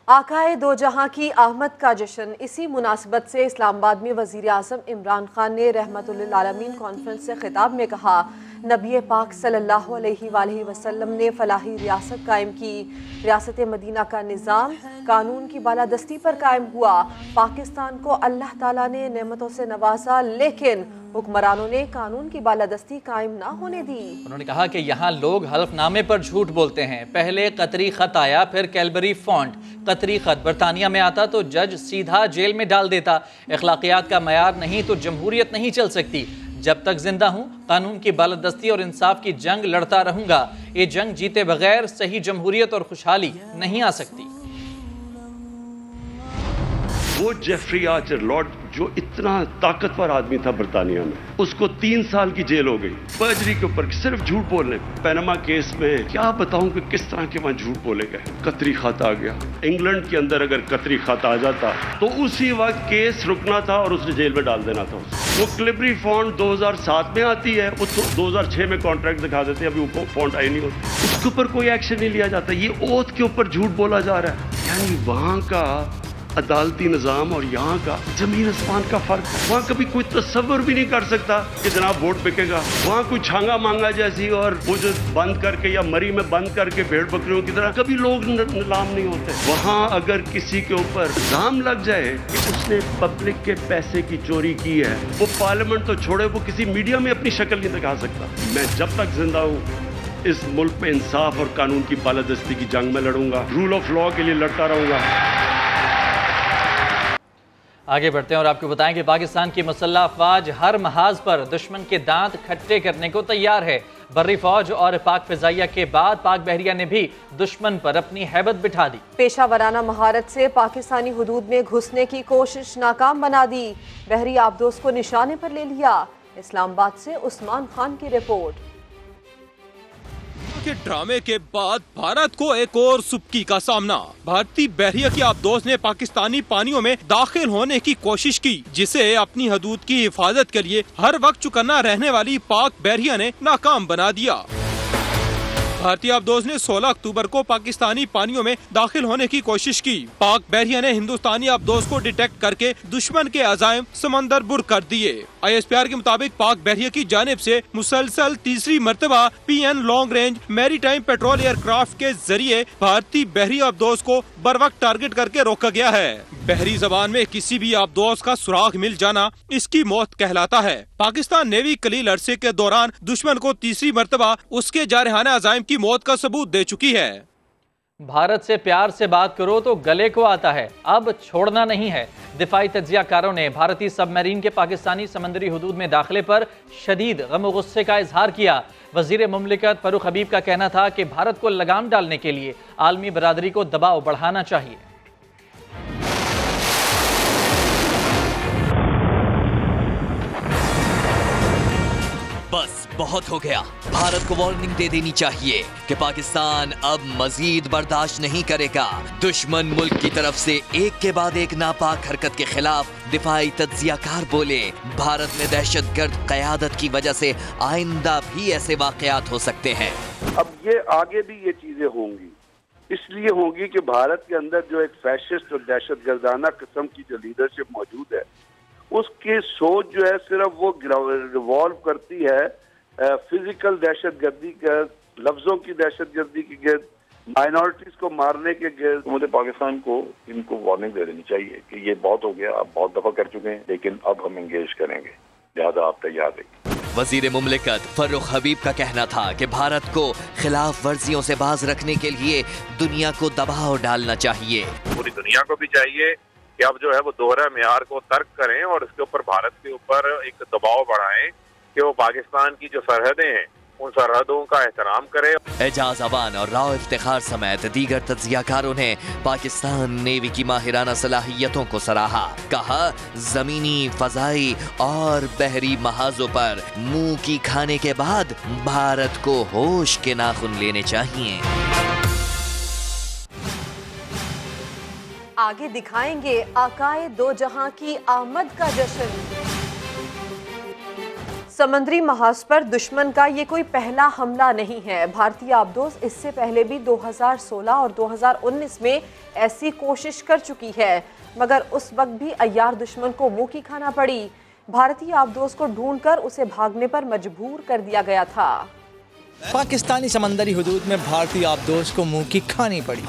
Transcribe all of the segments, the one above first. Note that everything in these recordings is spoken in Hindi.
आकाए दो जहां की आमद का जश्न। इसी मुनासिबत से इस्लामाबाद में वज़ीर आज़म इमरान खान ने रहमतुल्लिल आलमीन कॉन्फ्रेंस से खिताब में कहा, नबी पाक सल्लल्लाहु अलैहि वसल्लम ने फलाही रियासत कायम की। रियासत मदीना का निज़ाम कानून की बालादस्ती पर कायम हुआ। पाकिस्तान को अल्लाह ताला ने नेमतों से नवाजा, लेकिन हुक्मरानों ने कानून की बालादस्ती कायम ना होने दी। उन्होंने कहा कि यहाँ लोग हल्फनामे पर झूठ बोलते हैं। पहले कतरी खत आया, फिर कैलबरी फॉन्ट। कतरी खत बरतानिया में आता तो जज सीधा जेल में डाल देता। अखलाकियात का मयार नहीं तो जमहूरियत नहीं चल सकती। जब तक जिंदा हूँ कानून की बालादस्ती और इंसाफ की जंग लड़ता रहूंगा। ये जंग जीते बगैर सही जमहूरियत और खुशहाली नहीं आ सकती। वो जेफरी आर्चर लॉर्ड जो इतना ताकतवर आदमी था बरतानिया में, उसको 3 साल की जेल हो गई पर्जरी के ऊपर, सिर्फ झूठ बोलने। पैनामा केस में क्या बताऊं कि किस तरह के वहां झूठ बोले गए। कतरी खत आ गया। इंग्लैंड के अंदर अगर कतरी खत आ जाता तो उसी वक्त केस रुकना था और उसने जेल में डाल देना था। वो कैलबरी फॉन्ट 2007 में आती है, वो 2006 में कॉन्ट्रैक्ट दिखा देते हैं, अभी वो फॉन्ट आई नहीं होती, उसके ऊपर कोई एक्शन नहीं लिया जाता। ये ओथ के ऊपर झूठ बोला जा रहा है। यानी वहां का अदालती निज़ाम और यहाँ का जमीन आसमान का फर्क है। वहाँ कभी कोई तस्वर भी नहीं कर सकता कि जनाब वोट बिकेगा। वहाँ कोई छांगा मांगा जैसी और वो जो बंद करके या मरी में बंद करके भेड़ बकरियों की तरह कभी लोग नीलाम नहीं होते। वहाँ अगर किसी के ऊपर इल्जाम लग जाए कि उसने पब्लिक के पैसे की चोरी की है, वो पार्लियामेंट तो छोड़े, वो किसी मीडिया में अपनी शक्ल नहीं दिखा सकता। मैं जब तक जिंदा हूँ इस मुल्क में इंसाफ और कानून की बालादस्ती की जंग में लड़ूंगा, रूल ऑफ लॉ के लिए लड़ता रहूंगा। आगे बढ़ते हैं और आपको बताएं कि पाकिस्तान की मुसल्लह अफवाज हर महाज पर दुश्मन के दांत खट्टे करने को तैयार है। बर्री फौज और पाक फिजाइया के बाद पाक बहरिया ने भी दुश्मन पर अपनी हैबत बिठा दी। पेशा वराना महारत से पाकिस्तानी हुदूद में घुसने की कोशिश नाकाम बना दी। बहरी आबदोज को निशाने पर ले लिया। इस्लामाबाद से उस्मान खान की रिपोर्ट। के ड्रामे के बाद भारत को एक और सुबकी का सामना। भारतीय बहरिया की आबदोज ने पाकिस्तानी पानियों में दाखिल होने की कोशिश की, जिसे अपनी हदूद की हिफाजत के लिए हर वक्त चौकन्ना रहने वाली पाक बहरिया ने नाकाम बना दिया। भारतीय आबदोज ने 16 अक्टूबर को पाकिस्तानी पानियों में दाखिल होने की कोशिश की। पाक बहरिया ने हिंदुस्तानी आबदोज को डिटेक्ट करके दुश्मन के अजायम समंदर बुर कर दिए। ISPR के मुताबिक पाक बहरिया की जानिब से मुसलसल तीसरी मर्तबा PN long range maritime petrol aircraft के जरिए भारतीय बहरी आबदोज को बर वक्त टारगेट करके रोका गया है। बहरी जबान में किसी भी आबदोज का सुराग मिल जाना इसकी मौत कहलाता है। पाकिस्तान नेवी कलील अरसे के दौरान दुश्मन को तीसरी मर्तबा उसके जारहाना अजायम की मौत का सबूत दे चुकी है। भारत से प्यार से बात करो तो गले को आता है, अब छोड़ना नहीं है। दिफाई तज्जियाकारों ने भारतीय सबमरीन के पाकिस्तानी समंदरी हुदूद में दाखिले पर शदीद गम और गुस्से का इजहार किया। वजीर मुमलिकत फरूख हबीब का कहना था कि भारत को लगाम डालने के लिए आलमी बरादरी को दबाव बढ़ाना चाहिए। बस बहुत हो गया। भारत को वार्निंग दे देनी चाहिए कि पाकिस्तान अब मजीद बर्दाश्त नहीं करेगा। दुश्मन मुल्क की तरफ से एक के बाद एक नापाक हरकत के खिलाफ दिफाई तज्जियाकार बोले। भारत में दहशतगर्द क़यादत की वजह से आइंदा भी ऐसे वाक़यात हो सकते हैं। अब ये आगे भी ये चीजें होंगी, इसलिए होंगी कि भारत के अंदर जो एक फैशिस्ट और दहशतगर्दाना किस्म की जो लीडरशिप मौजूद है, उसकी सोच जो है सिर्फ वो रिवॉल्व करती है फिजिकल दहशतगर्दी के, लफ्जों की दहशतगर्दी के गिर्द, माइनॉरिटीज को मारने के गिर्द। मुझे पाकिस्तान को इनको वार्निंग दे देनी चाहिए कि ये बहुत हो गया, आप बहुत दफा कर चुके हैं, लेकिन अब हम एंगेज करेंगे, लिहाजा आप तैयार रहिए। वजीर मुमलिकत फरूख हबीब का कहना था कि भारत को खिलाफ वर्जियों से बाज रखने के लिए दुनिया को दबाव डालना चाहिए। पूरी दुनिया को भी चाहिए कि अब जो है वो दोहरा मेयार को तर्क करें और इसके ऊपर भारत के ऊपर एक दबाव बढ़ाएं कि वो पाकिस्तान की जो सरहदें हैं उन सरहदों का एहतराम करे। एजाज अवान और राव इफ्तिखार समेत दीगर तज्जियाकारों ने पाकिस्तान नेवी की माहिराना सलाहियतों को सराहा। कहा, जमीनी, फजाई और बहरी महाजों पर मुंह की खाने के बाद भारत को होश के नाखून लेने चाहिए। आगे दिखाएंगे आकाए दो जहां की आमद का जश्न। समंदरी महाज पर दुश्मन का ये कोई पहला हमला नहीं है। भारतीय आबदोज इससे पहले भी 2016 और 2019 में ऐसी कोशिश कर चुकी है, मगर उस वक्त भी अय्यार दुश्मन को मुंह की खाना पड़ी। भारतीय आबदोज को ढूंढकर उसे भागने पर मजबूर कर दिया गया था। पाकिस्तानी समंदरी हुदूद में भारतीय आबदोज को मुंह की खानी पड़ी।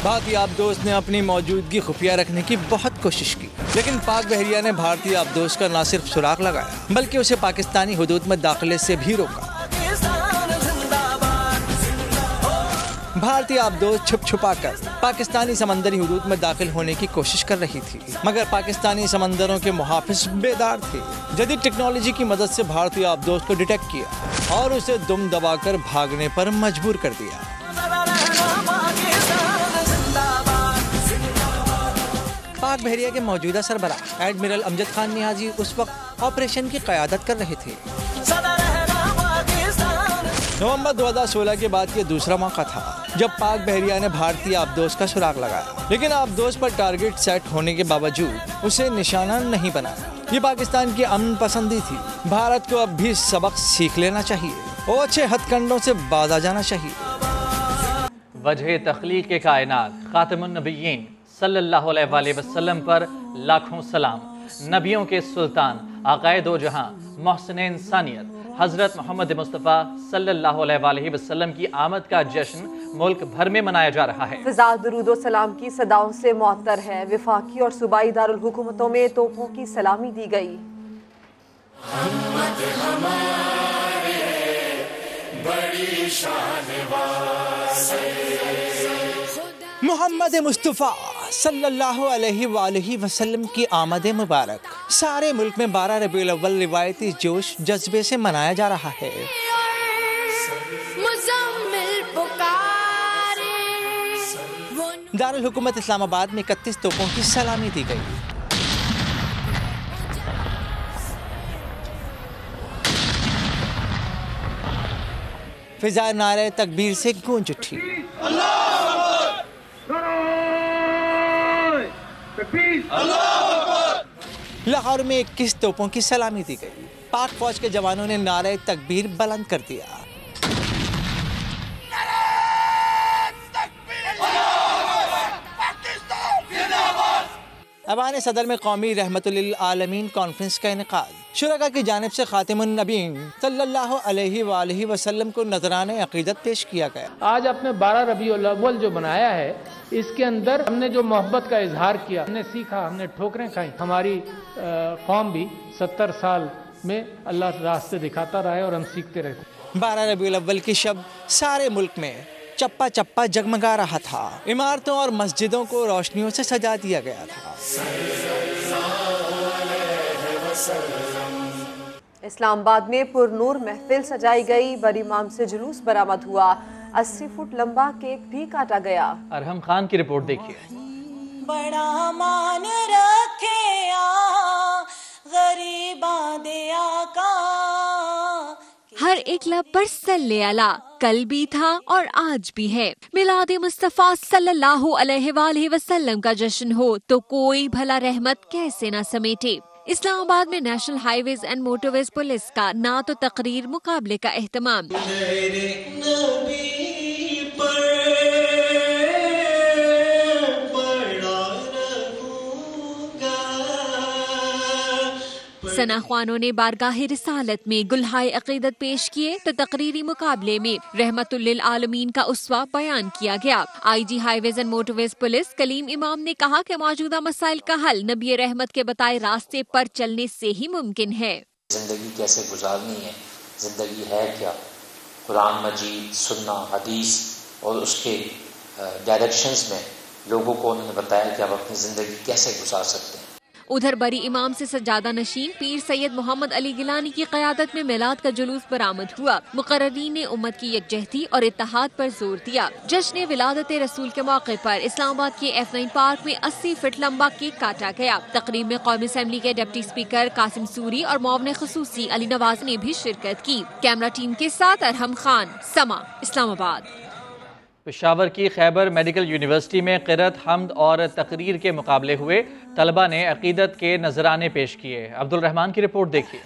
भारतीय आबदोज ने अपनी मौजूदगी खुफिया रखने की बहुत कोशिश की, लेकिन पाक बहरिया ने भारतीय आबदोज का न सिर्फ सुराग लगाया बल्कि उसे पाकिस्तानी हुदूद में दाखिले से भी रोका। भारतीय आबदोज छुप छुपा कर पाकिस्तानी समंदरी हुदूद में दाखिल होने की कोशिश कर रही थी, मगर पाकिस्तानी समंदरों के मुहाफिज बेदार थे। जदीद टेक्नोलॉजी की मदद से भारतीय आबदोज को डिटेक्ट किया और उसे दुम दबाकर भागने पर मजबूर कर दिया। पाक बहरिया के मौजूदा सरबराह एडमिरल अमजद खान नियाजी उस वक्त ऑपरेशन की क़यादत कर रहे थे। नवंबर 2016 के बाद ये दूसरा मौका था जब पाक बहरिया ने भारतीय आबदोज का सुराग लगाया, लेकिन आबदोज पर टारगेट सेट होने के बावजूद उसे निशाना नहीं बनाया। ये पाकिस्तान की अमन पसंदी थी। भारत को अब भी सबक सीख लेना चाहिए और अच्छे हथकंडों से बाज आ जाना चाहिए। वजह तख्लीक कायनात खातमुन नबिय्यीन सल्लल्लाहु अलैहि वसल्लम पर लाखों सलाम। नबियों के सुल्तान आकाए दो जहां मोहसिन इंसानियत हज़रत मोहम्मद मुस्तफ़ा सल्लल्लाहु अलैहि वसल्लम की आमद का जश्न मुल्क भर में मनाया जा रहा है। फिज़ा दुरूद व सलाम की सदाओं से मुअत्तर है। वफाकी और सूबाई दारुल हुकूमतों में तोपों की सलामी दी गई। मोहम्मद मुस्तफ़ा सल्लल्लाहु अलैहि वसल्लम की आमद मुबारक सारे मुल्क में 12 रबीउल अव्वल रिवायती जोश जज्बे से मनाया जा रहा है। दारुल हुकूमत इस्लामाबाद में 31 तोपों की सलामी दी गई। फिजा नारे तकबीर से गूंज उठी। लाहौर में 21 तोपों की सलामी दी गई। पाक फौज के जवानों ने नारे तकबीर बुलंद कर दिया। अवान सदर में कौमी रहमतुल आलमीन कॉन्फ्रेंस का इनेकाद। शुरका की जानिब से खातिमुन नबीन सल्लल्लाहु अलैहि वसल्लम को नजराने अकीदत पेश किया गया। आज अपने 12 रबीउल अव्वल जो बनाया है, इसके अंदर हमने जो मोहब्बत का इजहार किया, हमने सीखा, हमने ठोकरें खाई। हमारी कौम भी 70 साल में अल्लाह रास्ते दिखाता रहा है और हम सीखते रहे। 12 रबीउल अव्वल की शब सारे मुल्क में चप्पा चप्पा जगमगा रहा था। इमारतों और मस्जिदों को रोशनियों से सजा दिया गया था। इस्लामाबाद में पुरनूर महफिल सजाई गई। बड़ी इमाम से जुलूस बरामद हुआ। 80 फुट लंबा केक भी काटा गया। अरहम खान की रिपोर्ट देखिए। बड़ा मान रखे गरीबा दे आका। हर एक लब पर सल्ले अला कल भी था और आज भी है। मिलाद मुस्तफ़ा सल्लल्लाहु अलैहि वसल्लम का जश्न हो तो कोई भला रहमत कैसे न समेटे। इस्लामाबाद में national highways and motorways police का ना तो तकरीर मुकाबले का एहतमाम। सना ख्वानों ने बारगाह रिसालत में गुलहाए अकीदत पेश किए तो तकरीरी मुकाबले में रहमतुल्लिल आलमीन का उस्वा बयान किया गया। IG highways and motorways police Kaleem Imam ने कहा कि मौजूदा मसाइल का हल नबी रहमत के बताए रास्ते पर चलने से ही मुमकिन है। जिंदगी कैसे गुजारनी है, जिंदगी है क्या, कुरान मजीद, सुन्ना, हदीस और उसके डायरेक्शंस में लोगों को उन्होंने बताया कि आप अपनी जिंदगी कैसे गुजार सकते हैं। उधर बरी इमाम से सज्जादा नशीन पीर सैयद मोहम्मद अली गिलानी की क़यादत में मिलाद का जुलूस बरामद हुआ। मुक़र्ररीन ने उम्मत की यकजहती और इत्तेहाद पर जोर दिया। जश्न विलादत रसूल के मौके पर इस्लामाबाद के F9 पार्क में 80 फीट लंबा केक काटा गया। तकरीब में कौमी असम्बली के डिप्टी स्पीकर कासिम सूरी और मुआविन ख़ुसूसी अली नवाज ने भी शिरकत की। कैमरा टीम के साथ अरहम खान, समा, इस्लामाबाद। पेशावर की खैबर मेडिकल यूनिवर्सिटी में क़िरात, हम्द और तकरीर के मुकाबले हुए। तलबा ने अकीदत के नजराने पेश किए। अब्दुल रहमान की रिपोर्ट देखिए।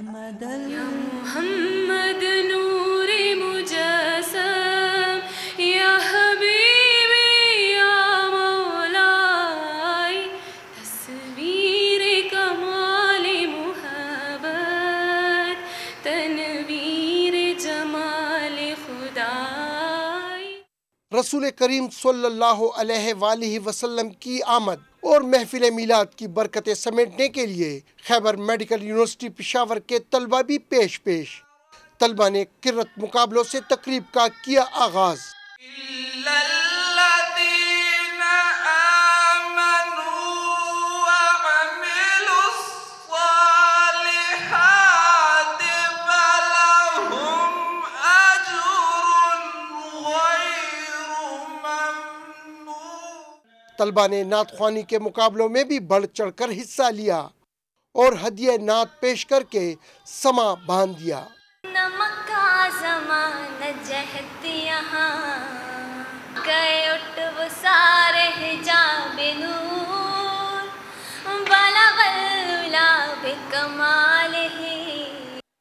रसूल करीम सल्लल्लाहु अलैहि वसल्लम की आमद और महफिल मीलाद की बरकतें समेटने के लिए खैबर मेडिकल यूनिवर्सिटी पेशावर के तलबा भी पेश। तलबा ने क़िरात मुकाबलों से तकरीब का किया आगाज। तलबा ने नात ख्वानी के मुकाबलों में भी बढ़ चढ़कर हिस्सा लिया और हदिया नात पेश करके समा बांध दिया।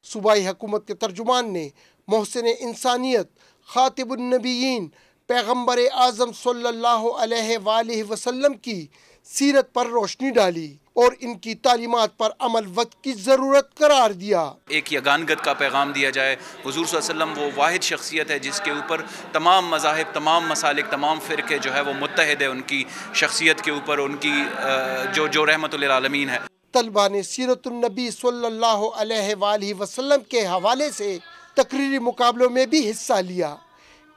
सूबाई हुकूमत के तर्जुमान ने मोहसिन इंसानियत, खातिबुन नबीयीन, पैगम्बर आज़म सल्लल्लाहु अलैहि वसल्लम की सीरत पर रोशनी डाली और इनकी तालीमात पर अमल वक्त की ज़रूरत करार दिया। एक यगानगत का पैगाम दिया जाए। हुज़ूर सल्लल्लाहु अलैहि वसल्लम वो वाहिद शख्सियत है जिसके ऊपर तमाम मज़ाहिब, तमाम मसालिक, तमाम फ़िरके जो है वो मुत्तहिद है उनकी शख्सियत के ऊपर, उनकी जो रहमतुल आलमीन है। तलबा ने सीरतुन नबी सल्लल्लाहु अलैहि वसल्लम के हवाले से तकरीरी मुकाबलों में भी हिस्सा लिया।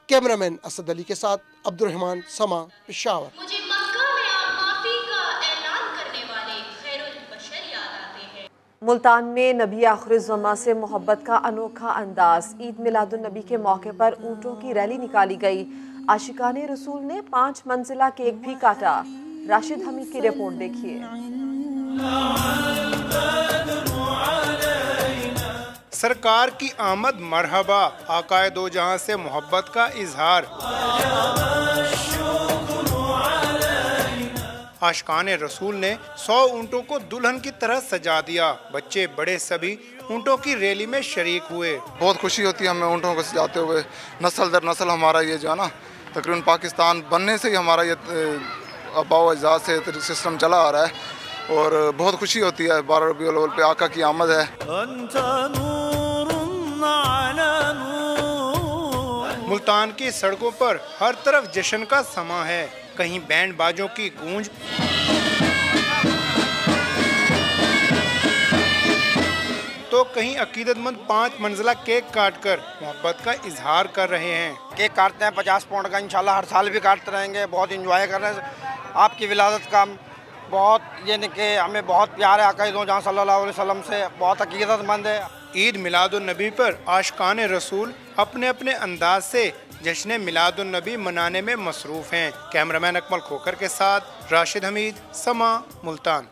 कैमरामैन असद अली के साथ अब्दुल रहमान, समा, पेशावर। मुल्तान में नबी आखिर-उज़्ज़मा से मोहब्बत का अनोखा अंदाज। ईद मिलादुन नबी के मौके पर ऊँटों की रैली निकाली गई। आशिकाने रसूल ने 5 मंजिला केक भी काटा। राशिद हमीद की रिपोर्ट देखिए। सरकार की आमद मरहबा, आकाए दो जहां से मोहब्बत का इजहार। आशिकाने रसूल ने 100 ऊँटों को दुल्हन की तरह सजा दिया। बच्चे बड़े सभी ऊँटों की रैली में शरीक हुए। बहुत खुशी होती है हमें ऊँटों को सजाते हुए। नस्ल दर नस्ल हमारा ये जो है ना, तकरीबन पाकिस्तान बनने से ही हमारा ये आबाओ अजदाद से सिस्टम चला आ रहा है और बहुत खुशी होती है। 12 रबीउल अव्वल पे आका की आमद है। मुल्तान की सड़कों पर हर तरफ जश्न का समा है। कहीं बैंड बाजों की गूंज, तो कहीं अकीदतमंद 5 मंजिला केक काटकर मोहब्बत का इजहार कर रहे हैं। केक काटते हैं 50 पाउंड का, इंशाल्लाह हर साल भी काटते रहेंगे। बहुत इंजॉय कर रहे हैं आपकी विलादत का। बहुत ये कि हमें बहुत प्यार है आका दो जहां सल्लल्लाहु अलैहि वसल्लम से, बहुत अकीदतमंद है। ईद मिलादुन नबी पर आशिकाने रसूल अपने अपने अंदाज से जश्न मिलादुन नबी मनाने में मसरूफ हैं। कैमरामैन अकमल खोकर के साथ राशिद हमीद, समा, मुल्तान।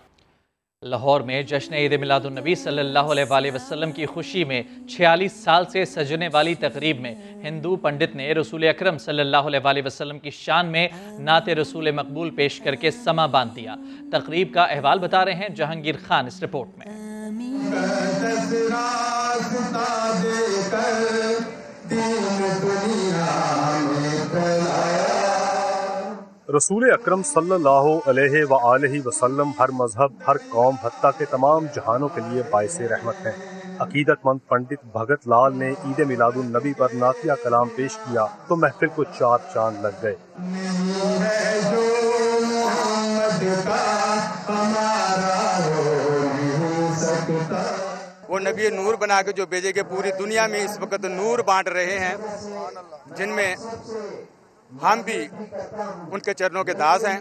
लाहौर में जश्न ईद मिलादुन नबी सल्लल्लाहु अलैहि वसल्लम की खुशी में 46 साल से सजने वाली तकरीब में हिंदू पंडित ने रसूल अकरम सल्लल्लाहु अलैहि वसल्लम की शान में नात रसूल मकबूल पेश करके समा बांध दिया। तकरीब का अहवाल बता रहे हैं जहांगीर खान इस रिपोर्ट में। रसूल अकरम सल्लल्लाहु अलैहि वसल्लम हर मजहब, हर कौम, हत्ता के तमाम जहानों के लिए बाइसे रहमत हैं। अकीदतमंद पंडित भगत लाल ने ईद मिलादुन नबी पर नातिया कलाम पेश किया तो महफिल को 4 चांद लग गए। वो नबी नूर बना के जो भेजे के पूरी दुनिया में इस वक्त नूर बांट रहे हैं, जिनमें हम भी उनके चरणों के दास हैं।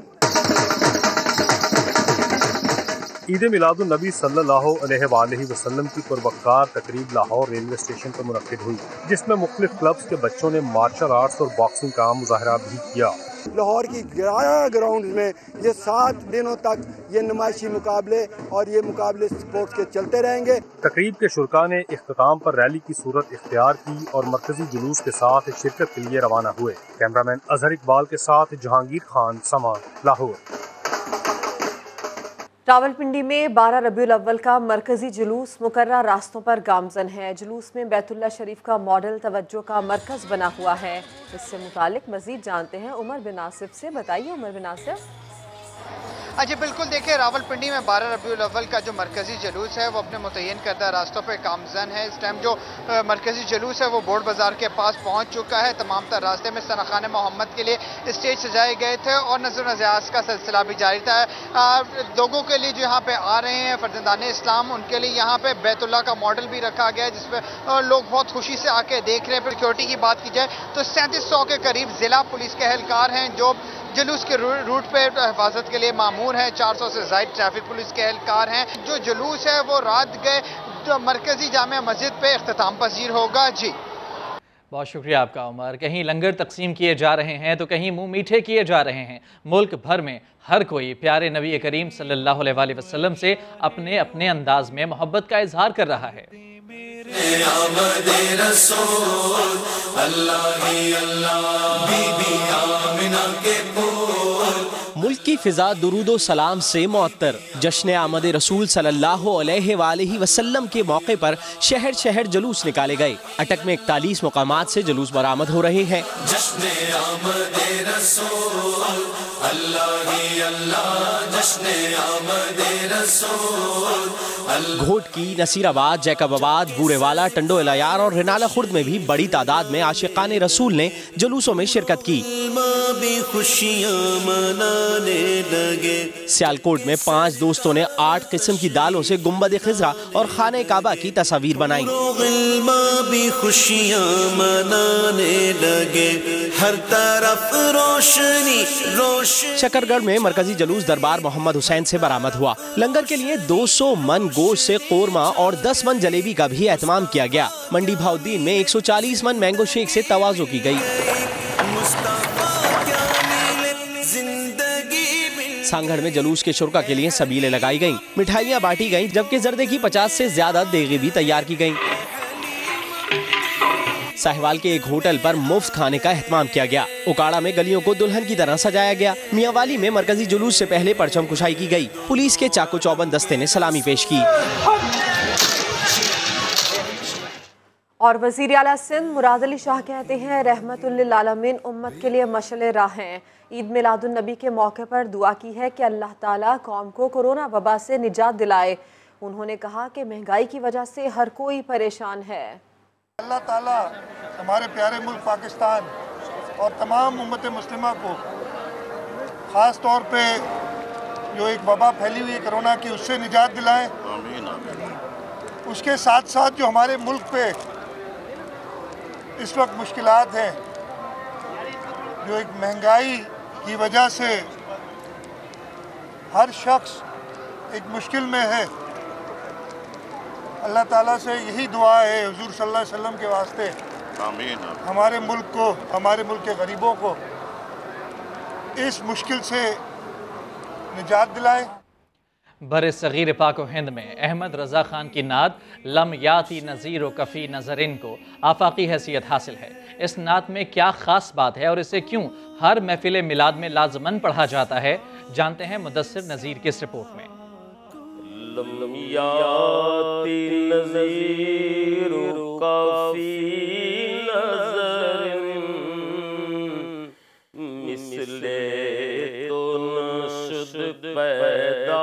ईद मिलादुन नबी सल्लल्लाहु अलैहि वसल्लम की पुरवकार तकरीब लाहौर रेलवे स्टेशन पर मुनक्किद हुई, जिसमें मुख्तलिफ क्लब्स के बच्चों ने मार्शल आर्ट्स और बॉक्सिंग का मुजाहरा भी किया। लाहौर की ग्राउंड में ये 7 दिनों तक ये नुमाइशी मुकाबले और ये मुकाबले स्पोर्ट्स के चलते रहेंगे। तकरीब के शुरका ने इख्तिताम पर रैली की सूरत इख्तियार की और मरकजी जुलूस के साथ शिरकत के लिए रवाना हुए। कैमरामैन अजहर इकबाल के साथ जहांगीर खान, समा, लाहौर। रावलपिंडी में 12 रबीउल अव्वल का मरकजी जुलूस मुकर्रर रास्तों पर गामजन है। जुलूस में बैतुल्लाह शरीफ का मॉडल तवज्जो का मरकज बना हुआ है। इससे मुतालिक मजीद जानते हैं उमर बिन आसिफ से। बताइए उमर बिन आसिफ। जी बिल्कुल, देखिए रावलपिंडी में 12 रबीउल अव्वल का जो मरकजी जुलूस है वो अपने मुतय्यन करदा रास्तों पर गामजन है। इस टाइम जो मरकजी जुलूस है वो बोर्ड बाजार के पास पहुंच चुका है। तमाम तर रास्ते में सनाखाने मोहम्मद के लिए स्टेज सजाए गए थे और नज़र नज़ाज का सिलसिला भी जारी था। लोगों के लिए जो यहाँ पे आ रहे हैं फर्जंदाने इस्लाम, उनके लिए यहाँ पे बैतुल्लाह का मॉडल भी रखा गया है जिसमें लोग बहुत खुशी से आके देख रहे हैं। फिर सिक्योरिटी की बात की जाए तो 3700 के करीब जिला पुलिस के एहलकार हैं जो जुलूस के रूट पे हिफाजत के लिए मामूर हैं। 400 से ज़ायद ट्रैफिक पुलिस के एहलकार हैं। जो जुलूस है वो रात गए जो मरकजी जामिया मस्जिद पे इख्तिताम पजीर होगा। जी बहुत शुक्रिया आपका उमर। कहीं लंगर तकसीम किए जा रहे हैं तो कहीं मुंह मीठे किए जा रहे हैं। मुल्क भर में हर कोई प्यारे नबी करीम सल्लल्लाहु अलैहि वसल्लम से अपने अपने अंदाज में मोहब्बत का इजहार कर रहा है। मुल्क की फिजा दुरूदो सलाम से मुअत्तर। जश्न आमद रसूल सल्लल्लाहु अलैहि वसल्लम के मौके पर शहर शहर जुलूस निकाले गए। अटक में 41 मुकामात से जुलूस बरामद हो रहे हैं। घोटकी, नसीराबाद, जैकबाबाद, बूरेवाला, टंडो इलायार और रिनाला खुर्द में भी बड़ी तादाद में आशिकाने रसूल ने जुलूसों में शिरकत की। सियालकोट में 5 दोस्तों ने 8 किस्म की दालों से गुम्बद खिजरा और खाने काबा की तस्वीर बनाई। हर तरफ रोशनी शकरगढ़ में मरकजी जुलूस दरबार मोहम्मद हुसैन से बरामद हुआ। लंगर के लिए 200 मन गोश्त से कोरमा और 10 मन जलेबी का भी एहतमाम किया गया। मंडी भाउद्दीन में 140 मन मैंगो शेक से तवाज़ो की गई। सांगढ़ में जुलूस के शुरका के लिए सबीलें लगाई गईं, मिठाइयाँ बांटी गईं, जबकि जर्दे की 50 से ज्यादा देगी भी तैयार की गईं। साहिवाल के एक होटल पर मुफ्त खाने का एहतमाम किया गया। उकाड़ा में गलियों को दुल्हन की तरह सजाया गया। मियांवाली में मरकजी जुलूस से पहले परचम कुशाई की गई। पुलिस के चाकू चौबंद दस्ते ने सलामी पेश की। और वज़ीर आला सिंध मुराद अली शाह कहते हैं रहमतुल लिल आलमीन उम्मत के लिए मशअल राह हैं। ईद मिलादुन नबी के मौके पर दुआ की है कि अल्लाह ताला कौम को कोरोना वबा से निजात दिलाए। उन्होंने कहा कि महंगाई की वजह से हर कोई परेशान है। अल्लाह ताला हमारे प्यारे मुल्क पाकिस्तान और तमाम उम्मत मुस्लिमा को ख़ास तौर पे जो एक वबा फैली हुई है कोरोना की उससे निजात दिलाएं। उसके साथ साथ जो हमारे मुल्क पे इस वक्त मुश्किलात हैं, जो एक महंगाई की वजह से हर शख्स एक मुश्किल में है, अल्लाह ताला से यही दुआ है हुजूर सल्लल्लाहु अलैहि वसल्लम के वास्ते हमारे मुल्क को, हमारे मुल्क के गरीबों को इस मुश्किल से निजात दिलाए। बर सग़ीर पाक व हिंद में अहमद रज़ा खान की नात लम याती नज़ीर व कफ़ी नज़रिन को आफाकी हैसियत हासिल है। इस नात में क्या ख़ास बात है और इसे क्यों हर महफिल मिलाद में लाजमन पढ़ा जाता है, जानते हैं मुदस्सिर नज़ीर की इस रिपोर्ट में। लम याती नज़ीर व कफ़ी नज़रिन मिसले तो नशद पैदा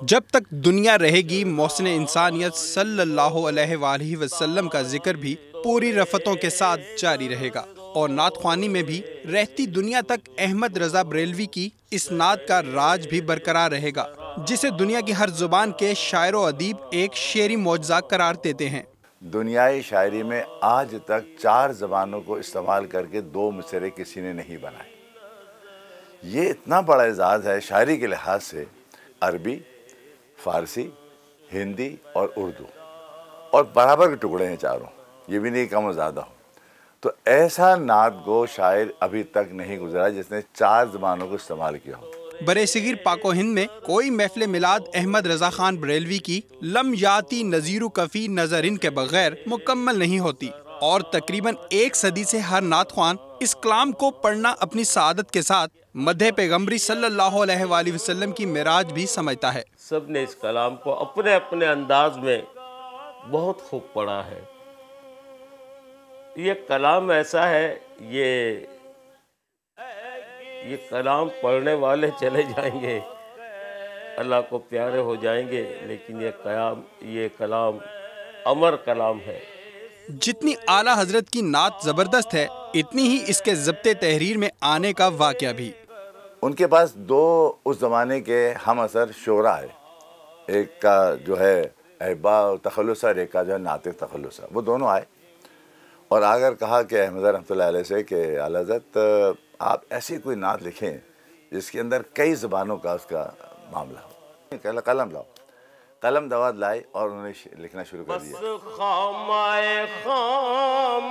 जब तक दुनिया रहेगी मोहसिन इंसानियत सल्लल्लाहु अलैहि वसल्लम का जिक्र भी पूरी रफ़तों के साथ जारी रहेगा और नात ख्वानी में भी रहती दुनिया तक अहमद रज़ा बरेलवी की इस नात का राज भी बरकरार रहेगा, जिसे दुनिया की हर जुबान के शायर व अदीब एक शेरी मौजज़ा करार देते हैं। दुनियाई शायरी में आज तक 4 ज़बानों को इस्तेमाल करके 2 मिसरे किसी ने नहीं बनाए। ये इतना बड़ा एजाज़ है शायरी के लिहाज से। अरबी, फ़ारसी, हिंदी और उर्दू और बराबर के टुकड़े हैं चारों, ये भी नहीं कम ज़्यादा हो। तो ऐसा नात गो शायर अभी तक नहीं गुजरा जिसने 4 ज़बानों को इस्तेमाल किया हो। बरेसगीर पाको हिंद में कोई महफिल मिलाद अहमद रजा खान बरेलवी की लम याती नज़ीरु कफ़ी नज़रिन के बगैर मुकम्मल नहीं होती और तकरीबन 1 सदी से हर नात ख्वान इस कलाम को पढ़ना अपनी सादत के साथ मध्य पैगम्बरी सल्लल्लाहु अलैहि वसल्लम की मिराज भी समझता है। सब ने इस कलाम को अपने अपने अंदाज में बहुत खूब पढ़ा है। ये कलाम ऐसा है, ये कलाम पढ़ने वाले चले जाएंगे, अल्लाह को प्यारे हो जाएंगे, लेकिन ये कलाम अमर कलाम है। जितनी आला हजरत की नात जबरदस्त है, इतनी ही इसके ज़ब्ते तहरीर में आने का वाक़या भी। उनके पास 2 उस ज़माने के हम असर शोरा है, एक का जो है अहबा तखल्लुस और एक का जो है नातिक तखल्लुस। वो दोनों आए और आकर कहा कि अहमद रहमतुल्लाह अलैह से कि आला हज़रत आप ऐसी कोई नात लिखें जिसके अंदर कई ज़बानों का उसका मामला हो। कहला कलम लाओ, कलम दवात लाए और उन्होंने लिखना शुरू कर दिया। खामाए खाम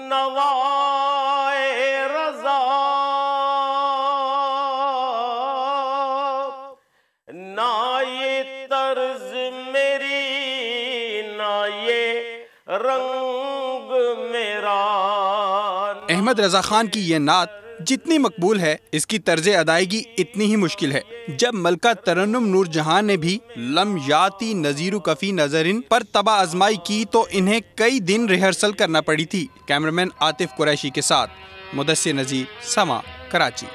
नवाए रज़ा ना ये तर्ज मेरी ना ये रंग मेरा। अहमद रजा खान की ये नात जितनी मकबूल है, इसकी तर्ज अदायगी इतनी ही मुश्किल है। जब मलका तरन्नुम नूर जहां ने भी लम याती नज़ीरु कफ़ी नज़रिन पर तबा आजमाई की तो इन्हें कई दिन रिहर्सल करना पड़ी थी। कैमरामैन आतिफ कुरैशी के साथ मुदस्सिर नज़ीर, समा, कराची।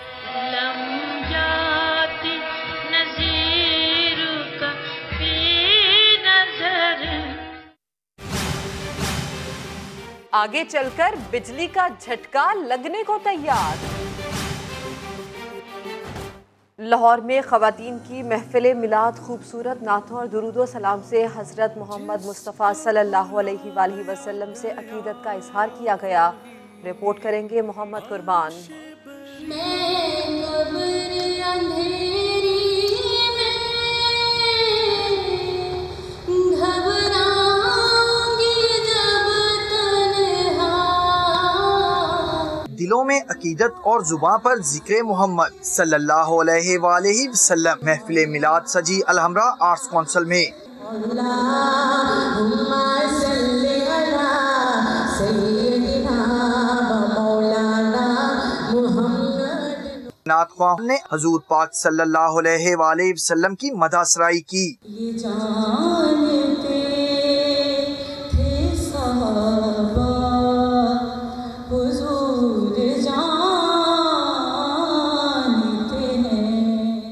आगे चलकर बिजली का झटका लगने को तैयार। लाहौर में ख़वातीन की महफिल मिलाद खूबसूरत नातों और दुरूदो सलाम से हज़रत मोहम्मद मुस्तफ़ा सल्लल्लाहु अलैहि वसल्लम से अक़ीदत का इजहार किया गया। रिपोर्ट करेंगे मोहम्मद कुर्बान। दिलों में अकीदत और जुबान पर जिक्र मोहम्मद सल्लल्लाहु अलैहि वसल्लम। महफिल मिलाद सजी अलहमरा आर्ट्स काउंसिल में। नात ख्वाह ने हजूर पाक सल्लल्लाहु अलैहि वसल्लम की मदासराई की।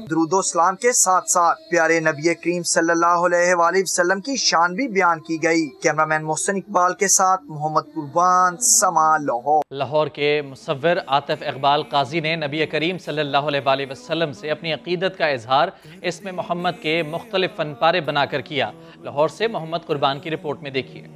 दुरूदो सलाम के साथ साथ प्यारे नबी करीम सल्लल्लाहु अलैहि वसल्लम की शान भी बयान की गई। कैमरामैन मोहसिन इकबाल के साथ मोहम्मद कुर्बान, समा, लाहौर। लाहौर के मुसव्विर आतिफ इकबाल काजी ने नबी करीम सल्लल्लाहु अलैहि वसल्लम से अपनी अकीदत का इजहार इसमें मोहम्मद के मुख्तलिफ फनपारे बनाकर किया। लाहौर से मोहम्मद कुर्बान की रिपोर्ट में देखिए।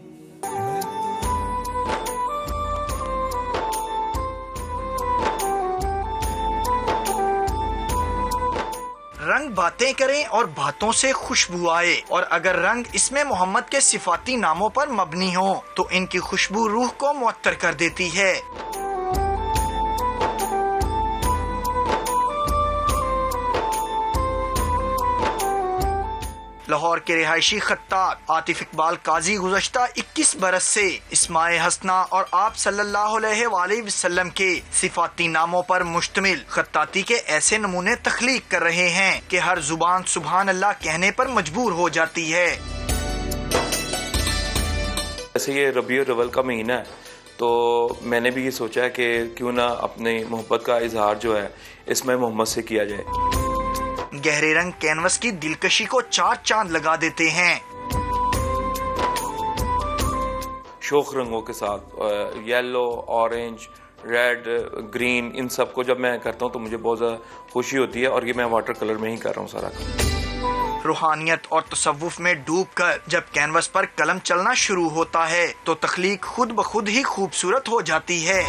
रंग बातें करें और बातों से खुशबू आए, और अगर रंग इसमें मोहम्मद के सिफाती नामों पर मबनी हो तो इनकी खुशबू रूह को मुअत्तर कर देती है। लाहौर के रिहायशी खत्तात आतिफ इकबाल काजी गुज़श्ता 21 बरस से इस्माए हसना और आप सल्लल्लाहु अलैहि वसल्लम के सिफाती नामों पर मुश्तमिल खत्ताती के ऐसे नमूने तख्लीक कर रहे हैं कि हर जुबान सुभान अल्लाह कहने पर मजबूर हो जाती है। जैसे ये रबीउल अव्वल का महीना है तो मैंने भी ये सोचा है कि क्यों ना अपने मोहब्बत का इजहार जो है इसमें मोहम्मद से किया जाए। गहरे रंग कैनवस की दिलकशी को 4 चांद लगा देते हैं। शोख रंगों के साथ येलो, ऑरेंज, रेड, ग्रीन, इन सब को जब मैं करता हूँ तो मुझे बहुत ज़्यादा खुशी होती है, और ये मैं वाटर कलर में ही कर रहा हूँ सारा काम। रूहानियत और तसव्वुफ में डूबकर जब कैनवस पर कलम चलना शुरू होता है तो तख्लीक खुद ब खुद ही खूबसूरत हो जाती है।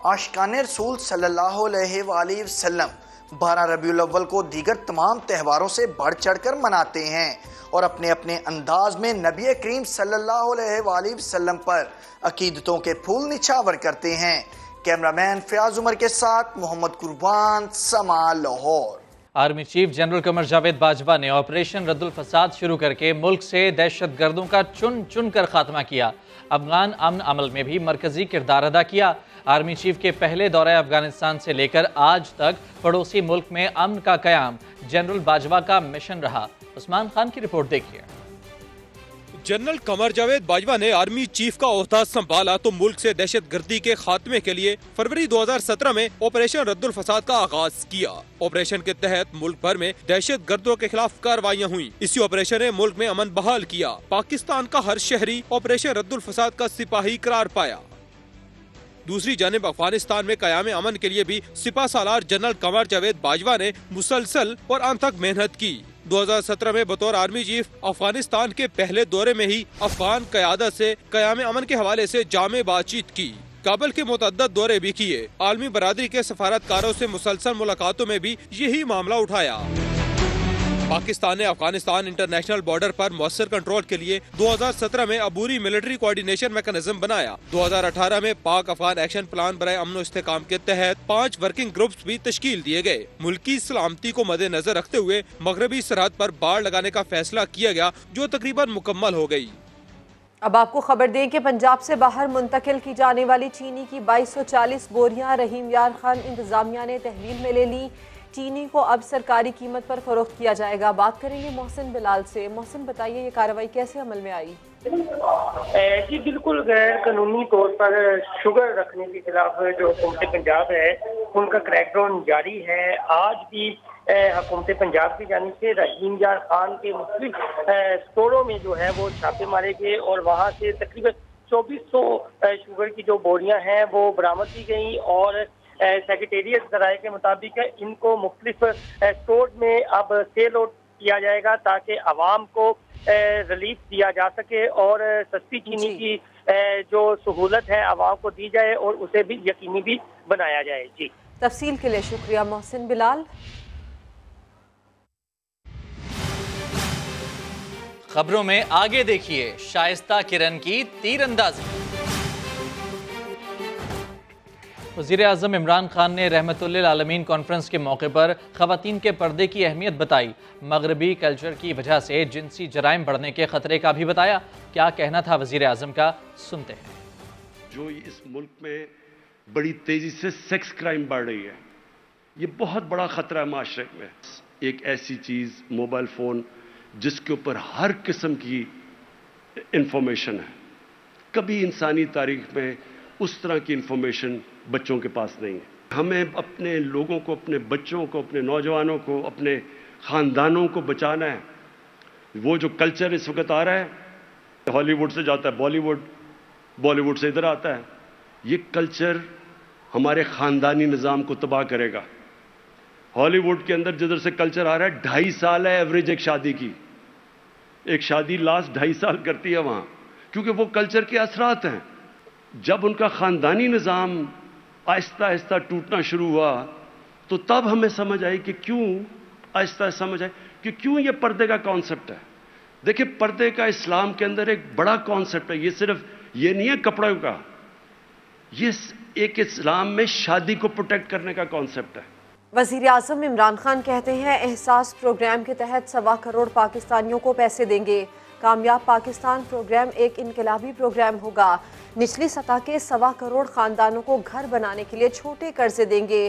आशिकाने रसूल सल्लल्लाहु अलैहि वसल्लम 12 रबीउल अव्वल को दीगर तमाम त्योहारों से बढ़ चढ़कर मनाते हैं और अपने अपने अंदाज में नबी करीम सल्लल्लाहु अलैहि वसल्लम पर अकीदतों के फूल निछावर करते हैं। कैमरामैन फयाज उमर के साथ मोहम्मद कुर्बान, समा Lahore. Army chief general Qamar Javed Bajwa ने ऑपरेशन रद्दुल फसाद शुरू करके मुल्क से दहशतगर्दों का चुन चुन कर खात्मा किया। अफगान अमन अमल में भी मरकजी किरदार अदा किया। आर्मी चीफ के पहले दौरे अफगानिस्तान से लेकर आज तक पड़ोसी मुल्क में अमन का कयाम जनरल बाजवा का मिशन रहा। उस्मान खान की रिपोर्ट देखिए। जनरल कमर जावेद बाजवा ने आर्मी चीफ का ओहदा संभाला तो मुल्क से दहशतगर्दी के खात्मे के लिए फरवरी 2017 में ऑपरेशन रद्दुल फसाद का आगाज किया। ऑपरेशन के तहत मुल्क भर में दहशतगर्दों के खिलाफ कार्रवाइयाँ हुई। इसी ऑपरेशन ने मुल्क में अमन बहाल किया। पाकिस्तान का हर शहरी ऑपरेशन रद्दुल फसाद का सिपाही करार पाया। दूसरी जानिब अफगानिस्तान में कयाम अमन के लिए भी सिपा सालार जनरल कमर जावेद बाजवा ने मुसलसल और अनथक मेहनत की। 2017 में बतौर आर्मी चीफ अफगानिस्तान के पहले दौरे में ही अफगान क़यादत से कयाम अमन के हवाले से जामे बातचीत की। काबुल के मुतअद्दिद दौरे भी किए। आलमी बरादरी के सफारतकारों से मुसलसल मुलाकातों में भी यही मामला उठाया। पाकिस्तान ने अफगानिस्तान इंटरनेशनल बॉर्डर पर मौसर कंट्रोल के लिए 2017 में अबूरी मिलिट्री कोऑर्डिनेशन मैकेनिज्म बनाया। 2018 में पाक अफगान एक्शन प्लान बराए अमन और इस्तेकाम के तहत 5 वर्किंग ग्रुप्स भी तश्कील दिए गए। मुल्की सलामती को मद्देनजर रखते हुए मगरबी सरहद पर बाड़ लगाने का फैसला किया गया, जो तकरीबन मुकम्मल हो गई। अब आपको खबर दें कि पंजाब से बाहर मुंतकिल की जाने वाली चीनी की 2240 बोरियां रहीम यार खान इंतजामिया ने तहवील में ले ली। चीनी को अब सरकारी कीमत पर फरोख्त किया जाएगा। बात करेंगे मोहसिन बिलाल से। मोहसिन, बताइए ये कार्रवाई कैसे अमल में आई? जी बिल्कुल, गैर कानूनी तौर पर शुगर रखने के खिलाफ जो हुकूमत पंजाब है उनका क्रैकडाउन जारी है। आज भी हुकूमत पंजाब की जानिब से रहीम यार खान के मुख्तलिफ स्टोरों में जो है वो छापे मारे गए और वहाँ से तकरीबन 2400 शुगर की जो बोरियां हैं वो बरामद की गई और सेक्रेटेरिएट ज़राए के मुताबिक इनको मुख्तलिफ स्टोर में अब सेल आउट किया जाएगा ताकि आवाम को रिलीफ दिया जा सके और सस्ती चीनी की जो सहूलत है आवाम को दी जाए और उसे भी यकीनी भी बनाया जाए। जी, तफसील के लिए शुक्रिया मोहसिन बिलाल। खबरों में आगे देखिए शाइस्ता किरण की तीरंदाजी। वज़ीर आज़म इमरान खान ने रहमतुल्लिल आलमीन कॉन्फ्रेंस के मौके पर ख़वातीन के पर्दे की अहमियत बताई। मगरबी कल्चर की वजह से जिनसी जराइम बढ़ने के ख़तरे का भी बताया। क्या कहना था वज़ीर आज़म का, सुनते हैं। जो इस मुल्क में बड़ी तेज़ी से सेक्स क्राइम बढ़ रही है, ये बहुत बड़ा ख़तरा है माशरे में। एक ऐसी चीज़ मोबाइल फ़ोन जिसके ऊपर हर किस्म की इंफॉर्मेशन है, कभी इंसानी तारीख में उस तरह की इंफॉर्मेशन बच्चों के पास नहीं है। हमें अपने लोगों को, अपने बच्चों को, अपने नौजवानों को, अपने ख़ानदानों को बचाना है। वो जो कल्चर इस वक्त आ रहा है, हॉलीवुड से जाता है बॉलीवुड, बॉलीवुड से इधर आता है, ये कल्चर हमारे ख़ानदानी निज़ाम को तबाह करेगा। हॉलीवुड के अंदर जिधर से कल्चर आ रहा है, 2.5 साल है एवरेज एक शादी की। एक शादी लास्ट 2.5 साल करती है वहाँ, क्योंकि वो कल्चर के असरात हैं। जब उनका ख़ानदानी निज़ाम आहिस्ता आहिस्ता टूटना शुरू हुआ तो तब हमें समझ आई कि क्यों, आहिस्ता समझ आई कि क्यों ये पर्दे का कॉन्सेप्ट है। देखिए, पर्दे का इस्लाम के अंदर एक बड़ा कॉन्सेप्ट है। ये सिर्फ ये नहीं है कपड़ों का, ये एक इस्लाम में शादी को प्रोटेक्ट करने का कॉन्सेप्ट है। वज़ीर आज़म इमरान खान कहते हैं एहसास प्रोग्राम के तहत 1.25 करोड़ पाकिस्तानियों को पैसे देंगे। कामयाब पाकिस्तान प्रोग्राम एक इनकलाबी प्रोग्राम होगा। निचली सतह के 1.25 करोड़ खानदानों को घर बनाने के लिए छोटे कर्जे देंगे।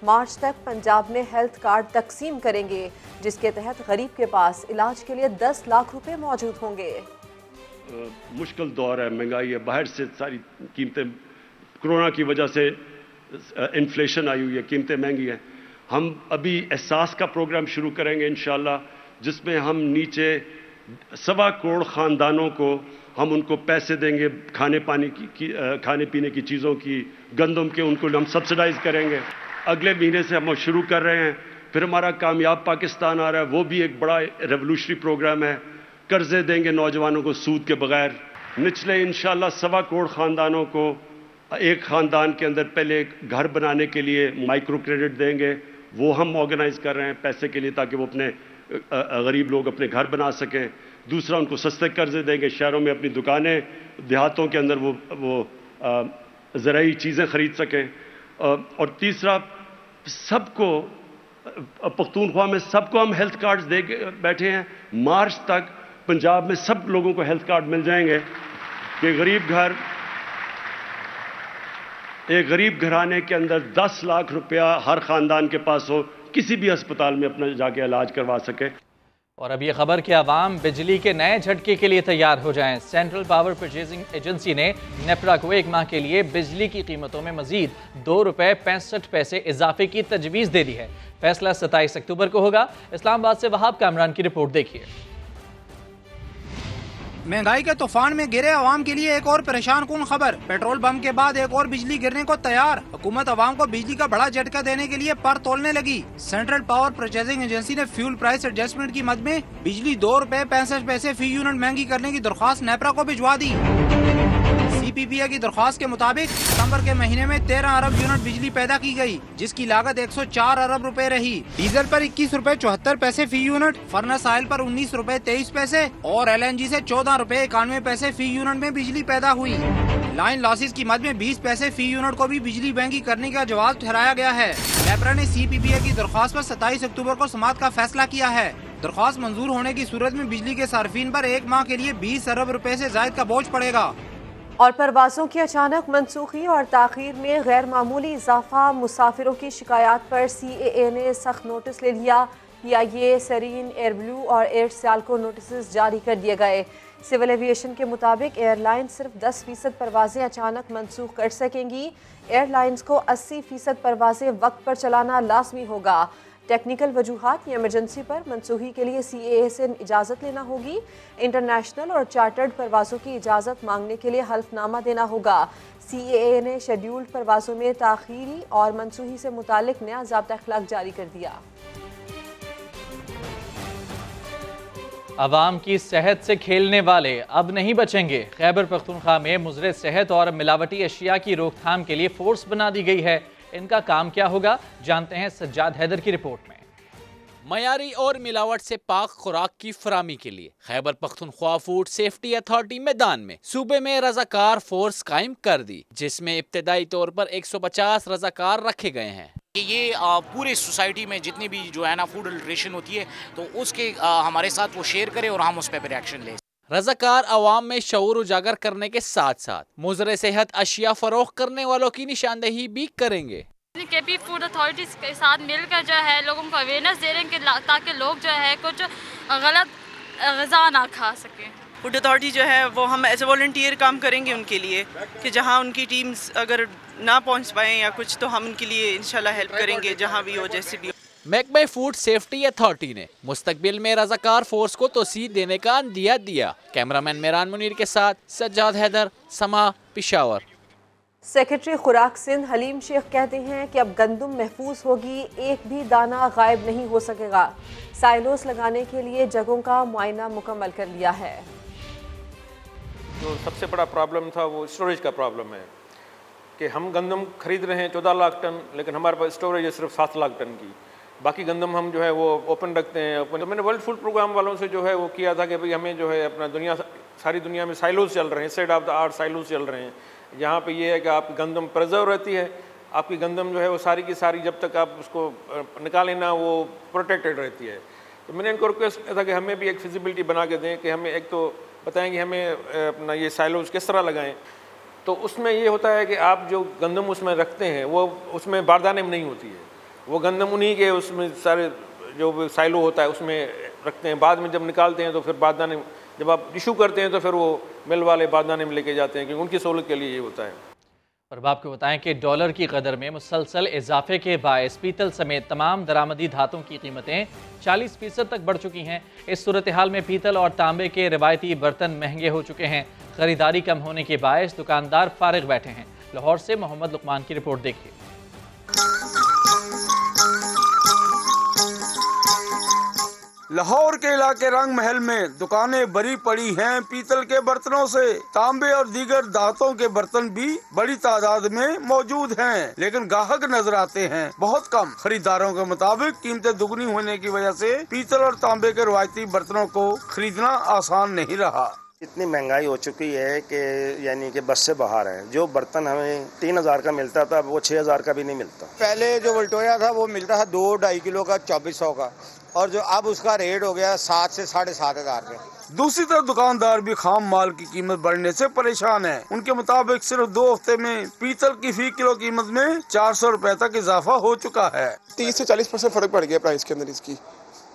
मार्च तक पंजाब में हेल्थ कार्ड तकसीम करेंगे, जिसके तहत गरीब के पास इलाज के लिए 10 लाख रुपए मौजूद होंगे। मुश्किल दौर है, महंगाई है, बाहर से सारी कीमतें, कोरोना की वजह से इन्फ्लेशन आई हुई है, कीमतें महंगी हैं। हम अभी एहसास का प्रोग्राम शुरू करेंगे इंशाल्लाह, जिसमें हम नीचे 1.25 करोड़ ख़ानदानों को हम उनको पैसे देंगे, खाने पीने की चीज़ों की, गंदम के, उनको हम सब्सिडाइज करेंगे। अगले महीने से हम शुरू कर रहे हैं। फिर हमारा कामयाब पाकिस्तान आ रहा है, वो भी एक बड़ा रेवोल्यूशनरी प्रोग्राम है। कर्जे देंगे नौजवानों को सूद के बगैर। निचले इंशाल्लाह 1.25 करोड़ ख़ानदानों को एक ख़ानदान के अंदर पहले घर बनाने के लिए माइक्रो क्रेडिट देंगे, वो हम ऑर्गेनाइज कर रहे हैं पैसे के लिए, ताकि वो अपने गरीब लोग अपने घर बना सकें। दूसरा, उनको सस्ते कर्जे देंगे, शहरों में अपनी दुकानें, देहातों के अंदर वो ज़राई चीज़ें खरीद सकें। और तीसरा, सबको पख्तूनख्वा में सबको हम हेल्थ कार्ड्स दे बैठे हैं। मार्च तक पंजाब में सब लोगों को हेल्थ कार्ड मिल जाएंगे कि एक गरीब घराने के अंदर 10 लाख रुपया हर खानदान के पास हो, किसी भी अस्पताल में अपना जाके इलाज करवा सके। और अब ये खबर कि आवाम बिजली के नए झटके के लिए तैयार हो जाएं। सेंट्रल पावर परचेजिंग एजेंसी ने नेपरा को 1 माह के लिए बिजली की कीमतों में मजीद ₹2.65 इजाफे की तजवीज़ दे दी है। फैसला 27 अक्टूबर को होगा। इस्लामाबाद से वहाब कामरान की रिपोर्ट देखिए। महंगाई के तूफान में गिरे अवाम के लिए एक और परेशान कुन खबर। पेट्रोल बम के बाद एक और बिजली गिरने को तैयार। हुकूमत अवाम को बिजली का बड़ा झटका देने के लिए पर तोलने लगी। सेंट्रल पावर परचेजिंग एजेंसी ने फ्यूल प्राइस एडजस्टमेंट की मद में बिजली ₹2.65 फी यूनिट महंगी करने की दरख्वास्त नेपरा को भिजवा दी। CPPA की दरख्वास्त के मुताबिक सितंबर के महीने में 13 अरब यूनिट बिजली पैदा की गई, जिसकी लागत 104 अरब रुपए रही। डीजल पर ₹21.74 फी यूनिट, फर्नेस ऑयल पर ₹19.23 और LNG से ₹14.91 फी यूनिट में बिजली पैदा हुई। लाइन लॉसेस की मद में 20 पैसे फी यूनिट को भी बिजली महंगी करने का जवाब ठहराया गया है। नेपरा ने CPPA की दरख्वास्त पर 27 अक्टूबर को समाअत का फैसला किया है। दरख्वास्त मंजूर होने की सूरत में बिजली के सार्फिन पर 1 माह के लिए 20 अरब रुपए से जायद का बोझ पड़ेगा। और परवाज़ों की अचानक मनसूखी और ताख़ीर में गैर मामूली इजाफा। मुसाफिरों की शिकायत पर CAA ने सख्त नोटिस ले लिया। PIA, सरीन, एयर ब्लू और एयर सियाल को नोटिस जारी कर दिए गए। सिविल एविएशन के मुताबिक एयरलाइन सिर्फ 10% परवाज़ें अचानक मनसूख कर सकेंगी। एयरलाइंस को 80% परवाज़ें वक्त पर चलाना लाजमी होगा। टेक्निकल वजूहात या इमरजेंसी पर मनसूखी के लिए CAA से इजाज़त लेना होगी। इंटरनेशनल और चार्टर्ड परवाज़ों की इजाज़त मांगने के लिए हल्फनामा देना होगा। CAA ने शेड्यूल्ड परवाज़ों में ताख़ीरी और मनसूखी से मुतालिक नया ज़ाब्ता अखलाक जारी कर दिया। अवाम की सेहत से खेलने वाले अब नहीं बचेंगे। खैबर पख्तूनख्वा में मुज़र सेहत और मिलावटी अशिया की रोकथाम के लिए फोर्स बना दी गई है। इनका काम क्या होगा, जानते हैं सज्जाद हैदर की रिपोर्ट में। मयारी और मिलावट से पाक खुराक की फरामी के लिए Khyber Pakhtunkhwa food safety authority मैदान में सूबे में रजाकार फोर्स कायम कर दी, जिसमें इब्तदाई तौर पर 150 रजाकार रखे गए हैं। ये पूरे सोसाइटी में जितनी भी जो है ना फूड अल्ट्रेशन होती है तो उसके हमारे साथ वो शेयर करे और हम उस पर एक्शन लें। रजाकार अवाम में शऊर उजागर करने के साथ साथ मुज़र सेहत अशिया फरोख्त करने वालों की निशानदेही भी करेंगे। KP फूड अथॉरिटीज़ के साथ मिलकर जो है लोगों को अवेयरनेस दे रहे हैं ताकि लोग जो है कुछ गलत ग़िज़ा ना खा सकें। फूड अथॉरिटी जो है वो हम एज ए वॉलंटियर काम करेंगे उनके लिए कि जहां उनकी टीम्स अगर ना पहुंच पाएँ या कुछ तो हम उनके लिए इंशाल्लाह हेल्प करेंगे जहां भी हो जैसे भी हो। महकमा फूड सेफ्टी अथॉरिटी ने मुस्तकबिल में रजाकार फोर्स को तोसीद देने का अंदिया दिया। कैमरामैन मेहरान मुनीर के साथ सज्जाद हैदर, समा, पिशावर। सेक्रेटरी खुराक सिंध हलीम शेख कहते हैं कि अब गंदम महफूज होगी, एक भी दाना गायब नहीं हो सकेगा। साइलोस लगाने के लिए जगहों का मुआयना मुकम्मल कर लिया है। जो सबसे बड़ा प्रॉब्लम था वो स्टोरेज का प्रॉब्लम है कि हम गंदम खरीद रहे हैं 14 लाख टन, लेकिन हमारे पास स्टोरेज है सिर्फ 7 लाख टन की। बाकी गंदम हम जो है वो ओपन रखते हैं। तो मैंने वर्ल्ड फूड प्रोग्राम वालों से जो है वो किया था कि भाई हमें जो है अपना सारी दुनिया में साइलोस चल रहे हैं, state of the art silos चल रहे हैं, जहाँ पे ये है कि आपकी गंदम प्रिजर्व रहती है, आपकी गंदम जो है वो सारी की सारी जब तक आप उसको निकालें ना वो प्रोटेक्टेड रहती है। तो मैंने इनको रिक्वेस्ट किया था कि हमें भी एक फिजिबिलिटी बना के दें कि हमें एक तो बताएं कि हमें अपना ये साइलोस किस तरह लगाएं। तो उसमें ये होता है कि आप जो गंदम उसमें रखते हैं वो उसमें बारदाने में नहीं होती है, वो गंदम उन्हीं के उसमें सारे जो साइलो होता है उसमें रखते हैं। बाद में जब निकालते हैं तो फिर बारदाने जब आप इशू करते हैं तो फिर वो मिल वाले बारदाने में लेके जाते हैं, क्योंकि उनकी सहूलत के लिए ये होता है। और आपको बताएं कि डॉलर की कदर में मुसलसल इजाफे के बायस पीतल समेत तमाम दरामदी धातुओं की कीमतें 40% तक बढ़ चुकी हैं। इस सूरत हाल में पीतल और तांबे के रिवायती बर्तन महंगे हो चुके हैं। खरीदारी कम होने के बायस दुकानदार फारिग बैठे हैं। लाहौर से मोहम्मद लुकमान की रिपोर्ट देखिए। लाहौर के इलाके रंग महल में दुकानें भरी पड़ी हैं पीतल के बर्तनों से। तांबे और दीगर धातों के बर्तन भी बड़ी तादाद में मौजूद हैं, लेकिन ग्राहक नजर आते हैं बहुत कम। खरीदारों के मुताबिक कीमतें दुगनी होने की वजह से पीतल और तांबे के रवायती बर्तनों को खरीदना आसान नहीं रहा। इतनी महंगाई हो चुकी है कि यानी कि बस से बाहर है। जो बर्तन हमें 3000 का मिलता था वो 6000 का भी नहीं मिलता। पहले जो वल्टोया था वो मिलता था 2-2.5 किलो का 2400 का, और जो अब उसका रेट हो गया 7 से 7,500 का। दूसरी तरफ दुकानदार भी खाम माल की कीमत बढ़ने से परेशान है। उनके मुताबिक सिर्फ 2 हफ्ते में पीतल की फी किलो कीमत में 400 रुपए तक इजाफा हो चुका है। 30 से 40% फर्क पड़ गया प्राइस के अंदर इसकी,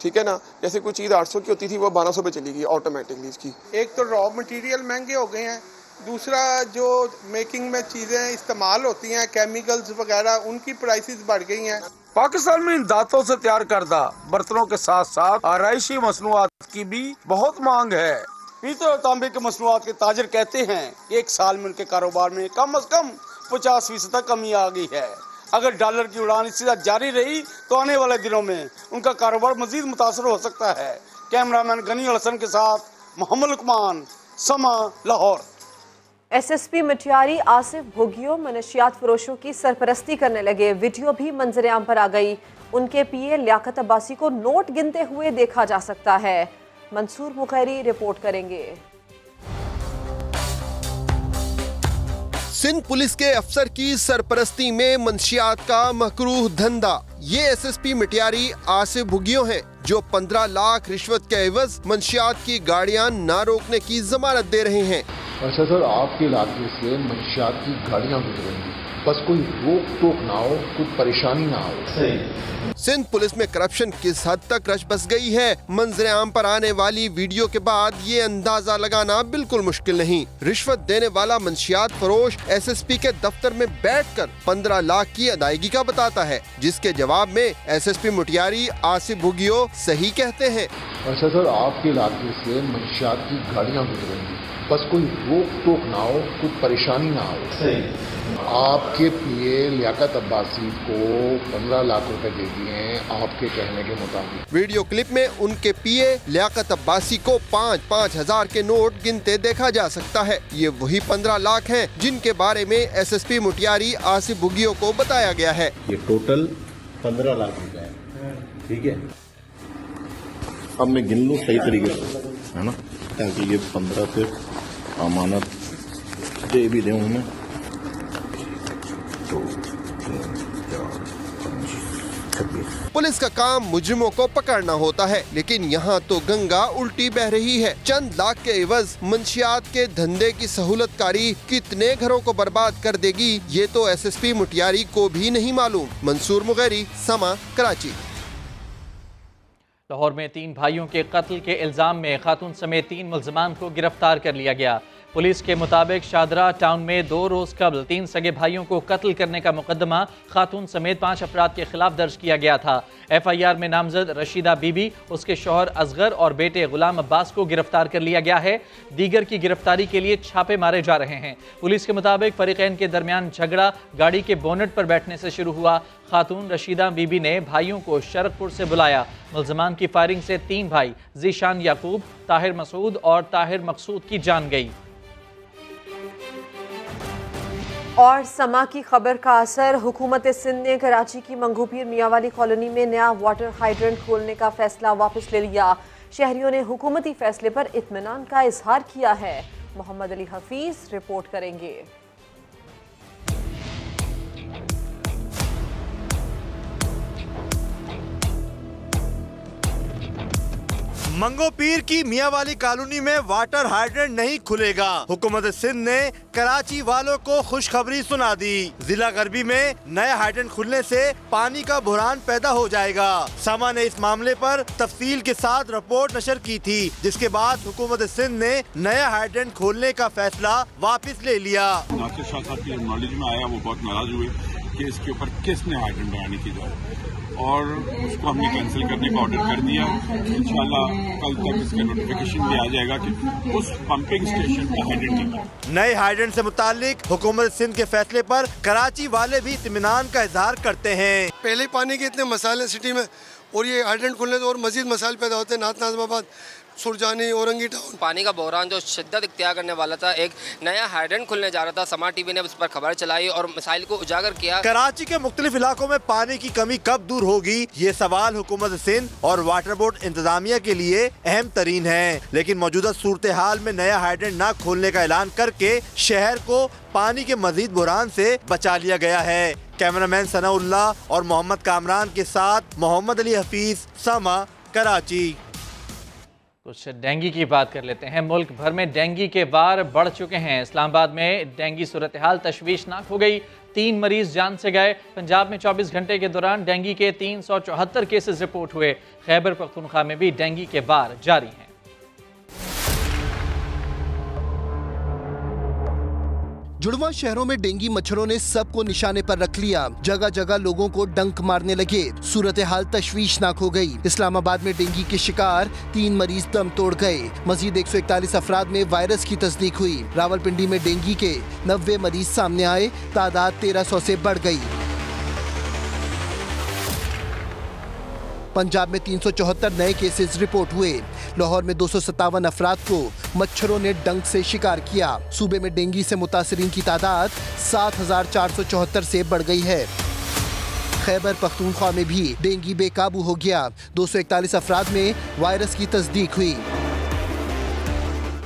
ठीक है ना। जैसे कोई चीज़ 800 की होती थी वो 1200 पे चली गई ऑटोमेटिकली इसकी। एक तो रॉ मटेरियल महंगे हो गए हैं, दूसरा जो मेकिंग में चीज़ें इस्तेमाल होती हैं केमिकल्स वगैरह, उनकी प्राइसेस बढ़ गई हैं। पाकिस्तान में इन दांतों से तैयार करदा बर्तनों के साथ साथ आराइशी मसनूआत की भी बहुत मांग है। पीतल और तांबे के मसनूआत के ताजर कहते हैं कि 1 साल में उनके कारोबार में कम से कम 50% तक कमी आ गई है। अगर डॉलर की उड़ान इसी तरह जारी रही तो आने वाले दिनों में उनका कारोबार मजीद मुतासर हो सकता है। कैमरामैन गनी हसन के साथ मोहम्मद लुकमान, समा, लाहौर। SSP मटियारी आसिफ भुगियो मनशियात फरोशों की सरपरस्ती करने लगे। वीडियो भी मंजर आम पर आ गई। उनके PA लियाकत अब्बासी को नोट गिनते हुए देखा जा सकता है। मंसूर मुखैरी रिपोर्ट करेंगे। सिंध पुलिस के अफसर की सरपरस्ती में मंशियात का मकरूह धंधा। ये SSP मटियारी आसिफ भुगियो हैं जो 15 लाख रिश्वत के एवज मंशियात की गाड़ियां न रोकने की जमानत दे रहे हैं। अच्छा सर, आपके इलाके से मंशियात की गाड़ियां गुजरेंगी, बस कोई रोक टोक ना हो, कोई परेशानी ना हो। सिंध पुलिस में करप्शन किस हद तक रच बस गई है, मंजर आम पर आने वाली वीडियो के बाद ये अंदाजा लगाना बिल्कुल मुश्किल नहीं। रिश्वत देने वाला मंशियात फरोश SSP के दफ्तर में बैठकर 15 लाख की अदायगी का बताता है, जिसके जवाब में SSP मुटियारी आसिफ भुगियो सही कहते हैं। अच्छा सर, आपके इलाके से मंशियात की गाड़ियां गुजरेंगी, बस कोई रोक टोक ना हो, कोई परेशानी ना हो। आपके PA लियाकत अब्बासी को 15 लाख रुपए दे दिए हैं आपके कहने के मुताबिक। वीडियो क्लिप में उनके PA लियाकत अब्बासी को 5-5 हजार के नोट गिनते देखा जा सकता है। ये वही 15 लाख हैं जिनके बारे में SSP मुटियारी आसिफ भुगियो को बताया गया है। ये टोटल 15 लाख रुपए है, ठीक है। अब मैं गिन लूँ सही तरीके से, है ना, ताकि ये 15 से अमानत दे भी दें उन्हें। 2, 3, 4, 5, 26। पुलिस का काम मुजरिमों को पकड़ना होता है, लेकिन यहाँ तो गंगा उल्टी बह रही है। चंद लाख के एवज मंशियात के धंधे की सहूलतकारी कितने घरों को बर्बाद कर देगी, ये तो SSP मुटियारी को भी नहीं मालूम। मंसूर मुगैरी, समा, कराची। लाहौर में 3 भाइयों के कत्ल के इल्जाम में खातून समेत 3 मुल्ज़मान को गिरफ्तार कर लिया गया। पुलिस के मुताबिक शादरा टाउन में 2 रोज़ कबल 3 सगे भाइयों को कत्ल करने का मुकदमा खातून समेत 5 अफराद के खिलाफ दर्ज किया गया था। FIR में नामजद रशीदा बीबी, उसके शौहर असगर और बेटे गुलाम अब्बास को गिरफ्तार कर लिया गया है। दीगर की गिरफ्तारी के लिए छापे मारे जा रहे हैं। पुलिस के मुताबिक फरीकैन के दरमियान झगड़ा गाड़ी के बोनेट पर बैठने से शुरू हुआ। खातून रशीदा बीबी ने भाइयों को शरकपुर से बुलाया। मुल्ज़मान की फायरिंग से 3 भाई ज़ीशान याकूब, ताहिर मसूद और ताहिर मकसूद की जान गई। और समा की खबर का असर, हुकूमत सिंध ने कराची की मंगूपीर मियाँवाली कॉलोनी में नया वाटर हाइड्रेंट खोलने का फैसला वापस ले लिया। शहरियों ने हुकूमती फैसले पर इत्मीनान का इजहार किया है। मोहम्मद अली हफीज रिपोर्ट करेंगे। मंगोपीर की मियाँवाली कॉलोनी में वाटर हाइड्रेंट नहीं खुलेगा। हुकूमत सिंध ने कराची वालों को खुशखबरी सुना दी। जिला गरबी में नए हाइड्रेंट खुलने से पानी का बुहरान पैदा हो जाएगा। समा ने इस मामले पर तफसील के साथ रिपोर्ट नशर की थी, जिसके बाद हुकूमत सिंध ने नया हाइड्रेंट खोलने का फैसला वापस ले लिया। नासिर शाह साहब के नॉलेज में आया, वो बहुत नाराज हुए कि इसके ऊपर किसने हाइड्रेंट बनाने की जाए, और उसको हमने कैंसिल करने का ऑर्डर कर दिया। इंशाल्लाह कल तक इसका नोटिफिकेशन भी आ जाएगा कि उस पंपिंग स्टेशन का हाइड्रेंट नए हाइड्रेंट से मुतालिक हुकूमत सिंध के फैसले पर कराची वाले भी इत्मीनान का इजहार करते हैं। पहले पानी के इतने मसाले सिटी में, और ये हाइड्रेंट खुलने से और मजीद मसाइल पैदा होते हैं। नाथ नाज़िमाबाद, सुरजानी, औरंगी टाउन। पानी का बहरान जो शिद्दत इख्तियार करने वाला था, एक नया हाइड्रेंट खुलने जा रहा था। समा टीवी ने उस पर खबर चलाई और मसाइल को उजागर किया। कराची के मुख्तलिफ इलाकों में पानी की कमी कब दूर होगी, ये सवाल हुकूमत सिंध और वाटर बोर्ड इंतजामिया के लिए अहम तरीन है। लेकिन मौजूदा सूरत हाल में नया हाइड्रेंट न खोलने का ऐलान करके शहर को पानी के मजीद बहरान से बचा लिया गया है। कैमरामैन सनाउल्लाह और मोहम्मद कामरान के साथ मोहम्मद अली हफीज, समा, कराची। कुछ डेंगू की बात कर लेते हैं। मुल्क भर में डेंगू के वार बढ़ चुके हैं। इस्लामाबाद में डेंगू सूरत हाल तशवीशनाक हो गई, 3 मरीज जान से गए। पंजाब में 24 घंटे के दौरान डेंगू के 374 केसेस रिपोर्ट हुए। खैबर पख्तूनख्वा में भी डेंगू के वार जारी हैं। जुड़वा शहरों में डेंगू मच्छरों ने सबको निशाने पर रख लिया। जगह जगह लोगों को डंक मारने लगे। सूरत हाल तशवीशनाक हो गई। इस्लामाबाद में डेंगू के शिकार 3 मरीज दम तोड़ गए। मजीद 141 अफराद में वायरस की तस्दीक हुई। रावलपिंडी में डेंगू के 90 मरीज सामने आए। तादाद 1300 से बढ़ गई। पंजाब में 374 नए केसेस रिपोर्ट हुए। लाहौर में 257 अफराद को मच्छरों ने डंक से शिकार किया। सूबे में डेंगू से मुतासरीन की तादाद 7474 से बढ़ गई है। खैबर पख्तूनख्वा में भी डेंगू बेकाबू हो गया। 241 अफराद में वायरस की तस्दीक हुई।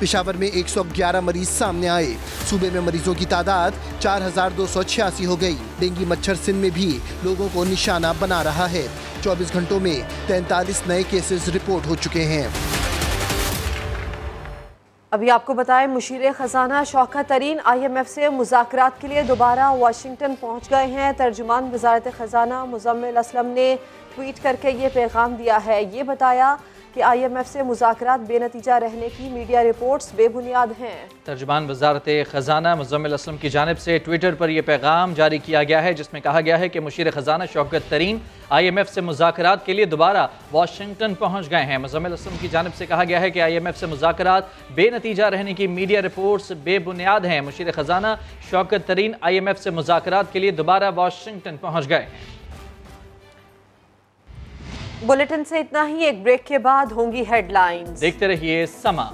पेशावर में 111 मरीज सामने आए। सूबे में मरीजों की तादाद 4286 हो गई। डेंगू मच्छर सिंध में भी लोगों को निशाना बना रहा है। 24 घंटों में 43 नए केसेस रिपोर्ट हो चुके हैं। अभी आपको बताएं, मुशीर खजाना शौकत तरीन IMF से मुज़ाकरात के लिए दोबारा वाशिंगटन पहुंच गए हैं। तर्जुमान वज़ारत खजाना मुज़म्मिल असलम ने ट्वीट करके ये पैगाम दिया है। ये बताया कि IMF से मुज़ाकरात बेनतीजा रहने की मीडिया रिपोर्ट्स बेबुनियाद हैं। तर्जुमान वज़ारत ख़जाना मुज़म्मिल असलम की जानिब से ट्विटर पर यह पैगाम जारी किया गया है, जिसमें कहा गया है कि मुशीर ख़जाना शौकत तरीन IMF से मुज़ाकरात के लिए दोबारा वाशिंगटन पहुँच गए हैं। मुज़म्मिल असलम की जानिब से कहा गया है कि IMF से मुज़ाकरात बेनतीजा रहने की मीडिया रिपोर्ट्स बेबुनियाद हैं। मुशीर ख़जाना शौकत तरीन IMF से मुज़ाकरात के लिए दोबारा वाशिंगटन पहुँच गए। बुलेटिन से इतना ही। एक ब्रेक के बाद होंगी हेडलाइंस। देखते रहिए समा।